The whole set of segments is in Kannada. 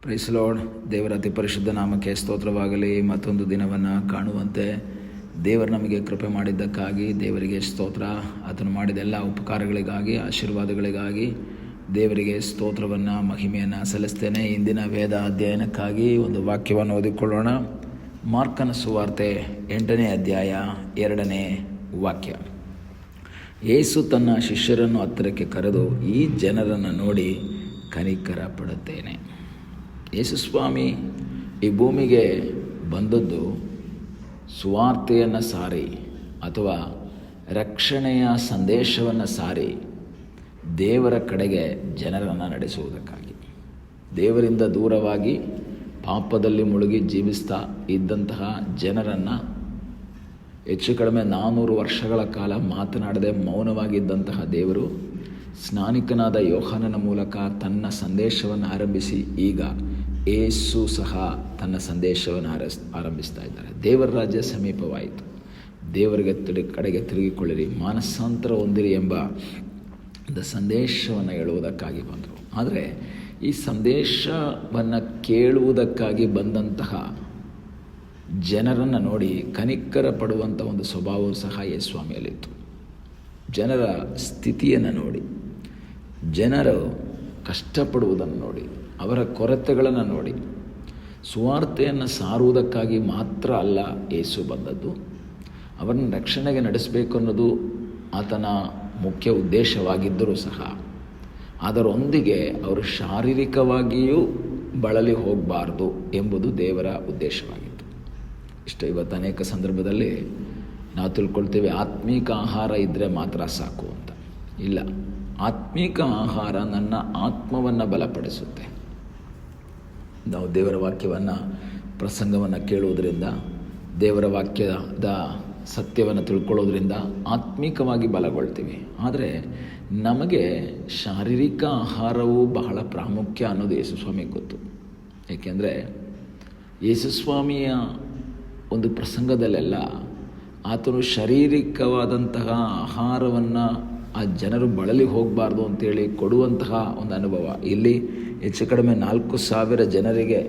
Price lord. ದೇವರ ಅತಿ ಪರಿಶುದ್ಧ ನಾಮಕ್ಕೆ ಸ್ತೋತ್ರವಾಗಲಿ. ಮತ್ತೊಂದು ದಿನವನ್ನು ಕಾಣುವಂತೆ ದೇವರು ನಮಗೆ ಕೃಪೆ ಮಾಡಿದ್ದಕ್ಕಾಗಿ ದೇವರಿಗೆ ಸ್ತೋತ್ರ. ಆತನು ಮಾಡಿದ ಎಲ್ಲ ಉಪಕಾರಗಳಿಗಾಗಿ, ಆಶೀರ್ವಾದಗಳಿಗಾಗಿ ದೇವರಿಗೆ ಸ್ತೋತ್ರವನ್ನು, ಮಹಿಮೆಯನ್ನು ಸಲ್ಲಿಸ್ತೇನೆ. ಇಂದಿನ ವೇದ ಅಧ್ಯಯನಕ್ಕಾಗಿ ಒಂದು ವಾಕ್ಯವನ್ನು ಓದಿಕೊಳ್ಳೋಣ. ಮಾರ್ಕನ ಸುವಾರ್ತೆ 8ನೇ ಅಧ್ಯಾಯ 2ನೇ ವಾಕ್ಯ. ಯೇಸು ತನ್ನ ಶಿಷ್ಯರನ್ನು ಹತ್ತಿರಕ್ಕೆ ಕರೆದು, ಈ ಜನರನ್ನು ನೋಡಿ ಕನಿಕರ ಪಡುತ್ತೇನೆ. ಯೇಸು ಸ್ವಾಮಿ ಈ ಭೂಮಿಗೆ ಬಂದದ್ದು ಸುವಾರ್ತೆಯನ್ನು ಸಾರಿ ಅಥವಾ ರಕ್ಷಣೆಯ ಸಂದೇಶವನ್ನು ಸಾರಿ ದೇವರ ಕಡೆಗೆ ಜನರನ್ನು ನಡೆಸುವುದಕ್ಕಾಗಿ. ದೇವರಿಂದ ದೂರವಾಗಿ ಪಾಪದಲ್ಲಿ ಮುಳುಗಿ ಜೀವಿಸ್ತಾ ಇದ್ದಂತಹ ಜನರನ್ನು ಹೆಚ್ಚು ಕಡಿಮೆ 400 ವರ್ಷಗಳ ಕಾಲ ಮಾತನಾಡದೆ ಮೌನವಾಗಿದ್ದಂತಹ ದೇವರು ಸ್ನಾನಿಕನಾದ ಯೋಹಾನನ ಮೂಲಕ ತನ್ನ ಸಂದೇಶವನ್ನು ಆರಂಭಿಸಿ ಈಗ ಯೇಸು ಸಹ ತನ್ನ ಸಂದೇಶವನ್ನು ಆರಂಭಿಸ್ತಾ ಇದ್ದಾರೆ. ದೇವರ ರಾಜ್ಯ ಸಮೀಪವಾಯಿತು, ದೇವರಿಗೆ ಕಡೆಗೆ ತಿರುಗಿಕೊಳ್ಳಿರಿ, ಮಾನಸಾಂತರ ಹೊಂದಿರಿ ಎಂಬ ಸಂದೇಶವನ್ನು ಹೇಳುವುದಕ್ಕಾಗಿ ಬಂದರು. ಆದರೆ ಈ ಸಂದೇಶವನ್ನು ಕೇಳುವುದಕ್ಕಾಗಿ ಬಂದಂತಹ ಜನರನ್ನು ನೋಡಿ ಕನಿಕರ ಪಡುವಂಥ ಒಂದು ಸ್ವಭಾವವು ಸಹ ಯೇಸುಸ್ವಾಮಿಯಲ್ಲಿತ್ತು. ಜನರ ಸ್ಥಿತಿಯನ್ನು ನೋಡಿ, ಜನರು ಕಷ್ಟಪಡುವುದನ್ನು ನೋಡಿ, ಅವರ ಕೊರತೆಗಳನ್ನು ನೋಡಿ, ಸುವಾರ್ತೆಯನ್ನು ಸಾರುವುದಕ್ಕಾಗಿ ಮಾತ್ರ ಅಲ್ಲ ಯೇಸು ಬಂದದ್ದು, ಅವರನ್ನು ರಕ್ಷಣೆಗೆ ನಡೆಸಬೇಕು ಅನ್ನೋದು ಆತನ ಮುಖ್ಯ ಉದ್ದೇಶವಾಗಿದ್ದರೂ ಸಹ ಅದರೊಂದಿಗೆ ಅವರು ಶಾರೀರಿಕವಾಗಿಯೂ ಬಳಲಿ ಹೋಗಬಾರ್ದು ಎಂಬುದು ದೇವರ ಉದ್ದೇಶವಾಗಿತ್ತು. ಇಷ್ಟು ಇವತ್ತು ಅನೇಕ ಸಂದರ್ಭದಲ್ಲಿ ನಾವು ತಿಳ್ಕೊಳ್ತೇವೆ, ಆತ್ಮೀಕ ಆಹಾರ ಇದ್ದರೆ ಮಾತ್ರ ಸಾಕು ಅಂತ. ಇಲ್ಲ, ಆತ್ಮೀಕ ಆಹಾರ ನನ್ನ ಆತ್ಮವನ್ನು ಬಲಪಡಿಸುತ್ತೆ. ನಾವು ದೇವರ ವಾಕ್ಯವನ್ನು, ಪ್ರಸಂಗವನ್ನು ಕೇಳುವುದರಿಂದ, ದೇವರ ವಾಕ್ಯದ ಸತ್ಯವನ್ನು ತಿಳ್ಕೊಳ್ಳೋದ್ರಿಂದ ಆತ್ಮೀಕವಾಗಿ ಬಲಗೊಳ್ತೀವಿ. ಆದರೆ ನಮಗೆ ಶಾರೀರಿಕ ಆಹಾರವು ಬಹಳ ಪ್ರಾಮುಖ್ಯ ಅನ್ನೋದು ಯೇಸುಸ್ವಾಮಿಗೆ ಗೊತ್ತು. ಏಕೆಂದರೆ ಯೇಸುಸ್ವಾಮಿಯ ಒಂದು ಪ್ರಸಂಗದಲ್ಲೆಲ್ಲ ಆತನು ಶಾರೀರಿಕವಾದಂತಹ ಆಹಾರವನ್ನು ಆ ಜನರು ಬಳಲಿ ಹೋಗಬಾರ್ದು ಅಂತೇಳಿ ಕೊಡುವಂತಹ ಒಂದು ಅನುಭವ. ಇಲ್ಲಿ ಹೆಚ್ಚು ಕಡಿಮೆ 4,000 ಜನರಿಗೆ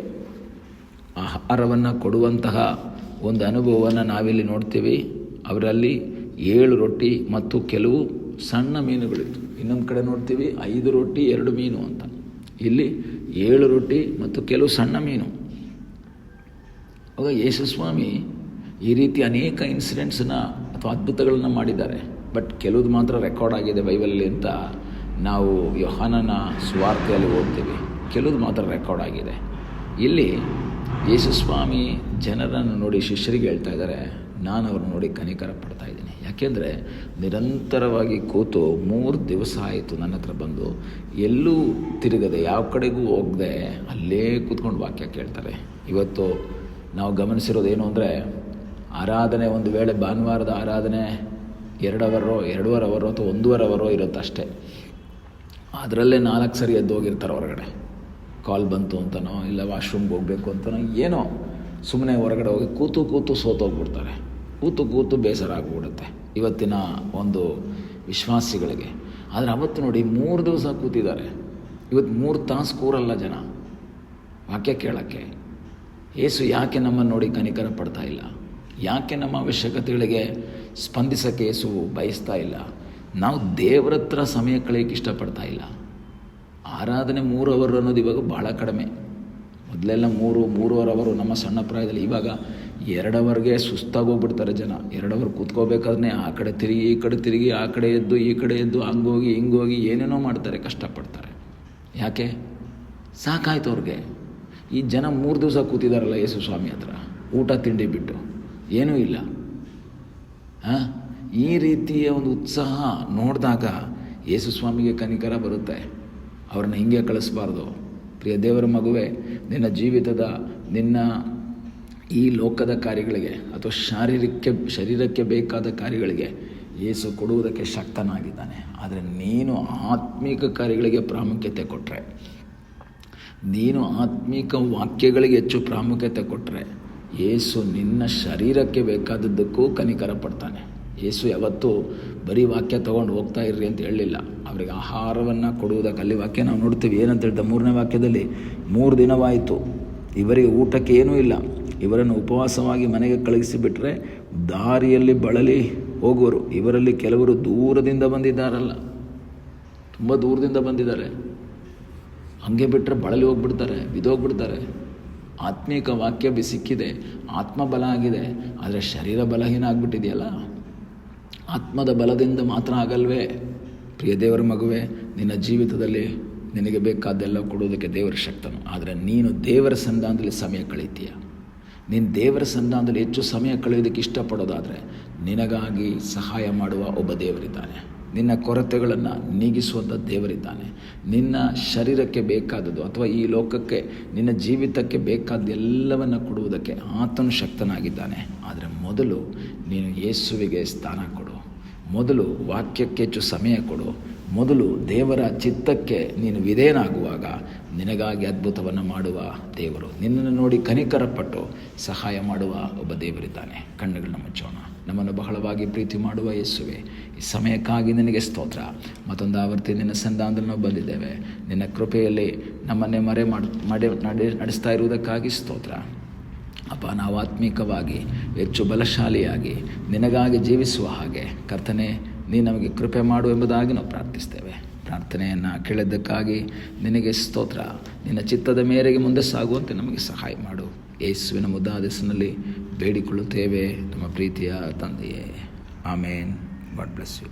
ಆಹಾರವನ್ನು ಕೊಡುವಂತಹ ಒಂದು ಅನುಭವವನ್ನು ನಾವಿಲ್ಲಿ ನೋಡ್ತೀವಿ. ಅವರಲ್ಲಿ 7 ರೊಟ್ಟಿ ಮತ್ತು ಕೆಲವು ಸಣ್ಣ ಮೀನುಗಳಿತ್ತು. ಇನ್ನೊಂದು ಕಡೆ ನೋಡ್ತೀವಿ 5 ರೊಟ್ಟಿ 2 ಮೀನು ಅಂತ. ಇಲ್ಲಿ 7 ರೊಟ್ಟಿ ಮತ್ತು ಕೆಲವು ಸಣ್ಣ ಮೀನು. ಆಗ ಯೇಸುಸ್ವಾಮಿ ಈ ರೀತಿ ಅನೇಕ ಇನ್ಸಿಡೆಂಟ್ಸನ್ನ ಅಥವಾ ಅದ್ಭುತಗಳನ್ನು ಮಾಡಿದ್ದಾರೆ. ಬಟ್ ಕೆಲವುದು ಮಾತ್ರ ರೆಕಾರ್ಡ್ ಆಗಿದೆ ಬೈಬಲಲ್ಲಿ ಅಂತ ನಾವು ಯೋಹಾನನ ಸುವಾರ್ತೆಯಲ್ಲಿ ಓದ್ತೀವಿ. ಕೆಲವುದು ಮಾತ್ರ ರೆಕಾರ್ಡ್ ಆಗಿದೆ. ಇಲ್ಲಿ ಯೇಸುಸ್ವಾಮಿ ಜನರನ್ನು ನೋಡಿ ಶಿಷ್ಯರಿಗೆ ಹೇಳ್ತಾ ಇದ್ದಾರೆ, ನಾನು ಅವ್ರನ್ನ ನೋಡಿ ಕನಿಕರ ಪಡ್ತಾ ಇದ್ದೀನಿ. ಯಾಕೆಂದರೆ ನಿರಂತರವಾಗಿ ಕೂತು 3 ದಿವಸ ಆಯಿತು ನನ್ನ ಹತ್ರ ಬಂದು, ಎಲ್ಲೂ ತಿರುಗದೆ, ಯಾವ ಕಡೆಗೂ ಹೋಗದೆ ಅಲ್ಲೇ ಕೂತ್ಕೊಂಡು ವಾಕ್ಯ ಕೇಳ್ತಾರೆ. ಇವತ್ತು ನಾವು ಗಮನಿಸಿರೋದೇನು ಅಂದರೆ, ಆರಾಧನೆ ಒಂದು ವೇಳೆ ಭಾನುವಾರದ ಆರಾಧನೆ 2 ಅವರೋ 2.5 ಅವರೋ ಅಥವಾ 1.5 ಅವರೋ ಇರುತ್ತೆ ಅಷ್ಟೇ. ಅದರಲ್ಲೇ 4 ಸರಿ ಎದ್ದು ಹೋಗಿರ್ತಾರೆ ಹೊರಗಡೆ. ಕಾಲ್ ಬಂತು ಅಂತನೋ, ಇಲ್ಲ ವಾಶ್ರೂಮ್ಗೆ ಹೋಗಬೇಕು ಅಂತನೋ, ಏನೋ ಸುಮ್ಮನೆ ಹೊರಗಡೆ ಹೋಗಿ ಕೂತು ಸೋತೋಗ್ಬಿಡ್ತಾರೆ. ಕೂತು ಬೇಸರ ಆಗಿಬಿಡುತ್ತೆ ಇವತ್ತಿನ ಒಂದು ವಿಶ್ವಾಸಿಗಳಿಗೆ. ಆದರೆ ಅವತ್ತು ನೋಡಿ 3 ದಿವಸ ಕೂತಿದ್ದಾರೆ. ಇವತ್ತು 3 ತಾಸು ಕೂರಲ್ಲ ಜನ ವಾಕ್ಯ ಕೇಳೋಕ್ಕೆ. ಯೇಸು ಯಾಕೆ ನಮ್ಮನ್ನು ನೋಡಿ ಕನಿಕರ ಪಡ್ತಾ ಇಲ್ಲ? ಯಾಕೆ ನಮ್ಮ ಅವಶ್ಯಕತೆಗಳಿಗೆ ಸ್ಪಂದಿಸೋಕ್ಕೆ ಯೇಸು ಬಯಸ್ತಾ ಇಲ್ಲ? ನಾವು ದೇವರ ಹತ್ರ ಸಮಯ ಕಳೆಯೋಕ್ಕೆ ಇಷ್ಟಪಡ್ತಾ ಇಲ್ಲ. ಆರಾಧನೆ 3 ಅವರ್ ಅನ್ನೋದು ಇವಾಗ ಭಾಳ ಕಡಿಮೆ. ಮೊದಲೆಲ್ಲ 3.5 ಅವರು ನಮ್ಮ ಸಣ್ಣ ಪ್ರಾಯದಲ್ಲಿ. ಇವಾಗ 2 ಅವರ್ಗೆ ಸುಸ್ತಾಗೋಗ್ಬಿಡ್ತಾರೆ ಜನ. 2 ಅವರ್ ಕೂತ್ಕೋಬೇಕಾದ್ರೆ ಆ ಕಡೆ ತಿರುಗಿ ಈ ಕಡೆ ತಿರುಗಿ, ಆ ಕಡೆ ಎದ್ದು ಈ ಕಡೆ ಎದ್ದು, ಹಂಗೋಗಿ ಹಿಂಗೋಗಿ ಏನೇನೋ ಮಾಡ್ತಾರೆ, ಕಷ್ಟಪಡ್ತಾರೆ. ಯಾಕೆ? ಸಾಕಾಯ್ತು ಅವ್ರಿಗೆ. ಈ ಜನ 3 ದಿವಸ ಕೂತಿದ್ದಾರಲ್ಲ ಯೇಸುಸ್ವಾಮಿ ಹತ್ರ, ಊಟ ತಿಂಡಿ ಬಿಟ್ಟು ಏನೂ ಇಲ್ಲ. ಈ ರೀತಿಯ ಒಂದು ಉತ್ಸಾಹ ನೋಡಿದಾಗ ಯೇಸುಸ್ವಾಮಿಗೆ ಕನಿಕರ ಬರುತ್ತೆ. ಅವ್ರನ್ನ ಹಿಂಗೆ ಕಳಿಸ್ಬಾರ್ದು. ಪ್ರಿಯ ದೇವರ ಮಗುವೆ, ನಿನ್ನ ಜೀವಿತದ, ನಿನ್ನ ಈ ಲೋಕದ ಕಾರ್ಯಗಳಿಗೆ ಅಥವಾ ಶರೀರಕ್ಕೆ ಬೇಕಾದ ಕಾರ್ಯಗಳಿಗೆ ಯೇಸು ಕೊಡುವುದಕ್ಕೆ ಶಕ್ತನಾಗಿದ್ದಾನೆ. ಆದರೆ ನೀನು ಆತ್ಮೀಕ ಕಾರ್ಯಗಳಿಗೆ ಪ್ರಾಮುಖ್ಯತೆ ಕೊಟ್ಟರೆ, ನೀನು ಆತ್ಮೀಕ ವಾಕ್ಯಗಳಿಗೆ ಹೆಚ್ಚು ಪ್ರಾಮುಖ್ಯತೆ ಕೊಟ್ಟರೆ, ಯೇಸು ನಿನ್ನ ಶರೀರಕ್ಕೆ ಬೇಕಾದದ್ದಕ್ಕೂ ಕನಿಕರ ಪಡ್ತಾನೆ. ಯೇಸು ಯಾವತ್ತೂ ಬರೀ ವಾಕ್ಯ ತೊಗೊಂಡು ಹೋಗ್ತಾ ಇರ್ರಿ ಅಂತ ಹೇಳಲಿಲ್ಲ. ಅವರಿಗೆ ಆಹಾರವನ್ನು ಕೊಡುವುದಕ್ಕೆ ಅಲ್ಲಿ ವಾಕ್ಯ ನಾವು ನೋಡ್ತೀವಿ. ಏನಂತ ಹೇಳ್ತಾ 3ನೇ ವಾಕ್ಯದಲ್ಲಿ 3 ದಿನವಾಯಿತು, ಇವರಿಗೆ ಊಟಕ್ಕೆ ಏನೂ ಇಲ್ಲ, ಇವರನ್ನು ಉಪವಾಸವಾಗಿ ಮನೆಗೆ ಕಳುಹಿಸಿಬಿಟ್ರೆ ದಾರಿಯಲ್ಲಿ ಬಳಲಿ ಹೋಗುವರು. ಇವರಲ್ಲಿ ಕೆಲವರು ದೂರದಿಂದ ಬಂದಿದ್ದಾರಲ್ಲ, ತುಂಬ ದೂರದಿಂದ ಬಂದಿದ್ದಾರೆ. ಹಂಗೆ ಬಿಟ್ಟರೆ ಬಳಲಿ ಹೋಗ್ಬಿಡ್ತಾರೆ, ಬಿದ್ದೋಗ್ಬಿಡ್ತಾರೆ. ಆತ್ಮೀಕ ವಾಕ್ಯ ಸಿಕ್ಕಿದೆ, ಆತ್ಮಬಲ ಆಗಿದೆ, ಆದರೆ ಶರೀರ ಬಲಹೀನ ಆಗಿಬಿಟ್ಟಿದೆಯಲ್ಲ. ಆತ್ಮದ ಬಲದಿಂದ ಮಾತ್ರ ಆಗಲ್ವೇ? ಪ್ರಿಯ ದೇವರ ಮಗುವೆ, ನಿನ್ನ ಜೀವಿತದಲ್ಲಿ ನಿನಗೆ ಬೇಕಾದ್ದೆಲ್ಲ ಕೊಡುವುದಕ್ಕೆ ದೇವರ ಶಕ್ತನು. ಆದರೆ ನೀನು ದೇವರ ಸನ್ನಿಧಾನದಲ್ಲಿ ಸಮಯ ಕಳೀತೀಯ. ನೀನು ದೇವರ ಸನ್ನಿಧಾನದಲ್ಲಿ ಹೆಚ್ಚು ಸಮಯ ಕಳೆಯೋದಕ್ಕೆ ಇಷ್ಟಪಡೋದಾದರೆ ನಿನಗಾಗಿ ಸಹಾಯ ಮಾಡುವ ಒಬ್ಬ ದೇವರಿದ್ದಾನೆ. ನಿನ್ನ ಕೊರತೆಗಳನ್ನು ನೀಗಿಸುವಂಥ ದೇವರಿದ್ದಾನೆ. ನಿನ್ನ ಶರೀರಕ್ಕೆ ಬೇಕಾದದ್ದು ಅಥವಾ ಈ ಲೋಕಕ್ಕೆ ನಿನ್ನ ಜೀವಿತಕ್ಕೆ ಬೇಕಾದ್ದೆಲ್ಲವನ್ನು ಕೊಡುವುದಕ್ಕೆ ಆತನು ಶಕ್ತನಾಗಿದ್ದಾನೆ. ಆದರೆ ಮೊದಲು ನೀನು ಯೇಸುವಿಗೆ ಸ್ಥಾನ ಕೊಡು, ಮೊದಲು ವಾಕ್ಯಕ್ಕೆ ಹೆಚ್ಚು ಸಮಯ ಕೊಡು, ಮೊದಲು ದೇವರ ಚಿತ್ತಕ್ಕೆ ನೀನು ವಿಧೇಯನಾಗುವಾಗ ನಿನಗಾಗಿ ಅದ್ಭುತವನ್ನು ಮಾಡುವ ದೇವರು, ನಿನ್ನನ್ನು ನೋಡಿ ಕನಿಕರಪಟ್ಟು ಸಹಾಯ ಮಾಡುವ ಒಬ್ಬ ದೇವರಿದ್ದಾನೆ. ಕಣ್ಣುಗಳನ್ನ ಮುಚ್ಚೋಣ. ನಮ್ಮನ್ನು ಬಹಳವಾಗಿ ಪ್ರೀತಿ ಮಾಡುವ ಯೇಸುವೆ, ಈ ಸಮಯಕ್ಕಾಗಿ ನಿನಗೆ ಸ್ತೋತ್ರ. ಮತ್ತೊಂದು ಆವರ್ತಿ ನಿನ್ನ ಸನ್ನಿಧಾನದಲ್ಲಿ ನಾವು ಬಂದಿದ್ದೇವೆ. ನಿನ್ನ ಕೃಪೆಯಲ್ಲಿ ನಮ್ಮನ್ನೇ ನಡೆಸ್ತಾ ಇರುವುದಕ್ಕಾಗಿ ಸ್ತೋತ್ರ. ಅಪ್ಪ, ನಾವು ಆತ್ಮೀಕವಾಗಿ ಹೆಚ್ಚು ಬಲಶಾಲಿಯಾಗಿ ನಿನಗಾಗಿ ಜೀವಿಸುವ ಹಾಗೆ ಕರ್ತನೆ ನೀ ನಮಗೆ ಕೃಪೆ ಮಾಡು ಎಂಬುದಾಗಿ ನಾವು ಪ್ರಾರ್ಥಿಸ್ತೇವೆ. ಪ್ರಾರ್ಥನೆಯನ್ನು ಕೇಳಿದ್ದಕ್ಕಾಗಿ ನಿನಗೆ ಸ್ತೋತ್ರ. ನಿನ್ನ ಚಿತ್ತದ ಮೇರೆಗೆ ಮುಂದೆ ಸಾಗುವಂತೆ ನಮಗೆ ಸಹಾಯ ಮಾಡು. ಯೇಸುವಿನ ಮುದ್ದಾದ ಹೆಸರಿನಲ್ಲಿ ಬೇಡಿಕೊಳ್ಳುತ್ತೇವೆ ನಮ್ಮ ಪ್ರೀತಿಯ ತಂದೆಯೇ. ಆಮೇನ್. God bless you.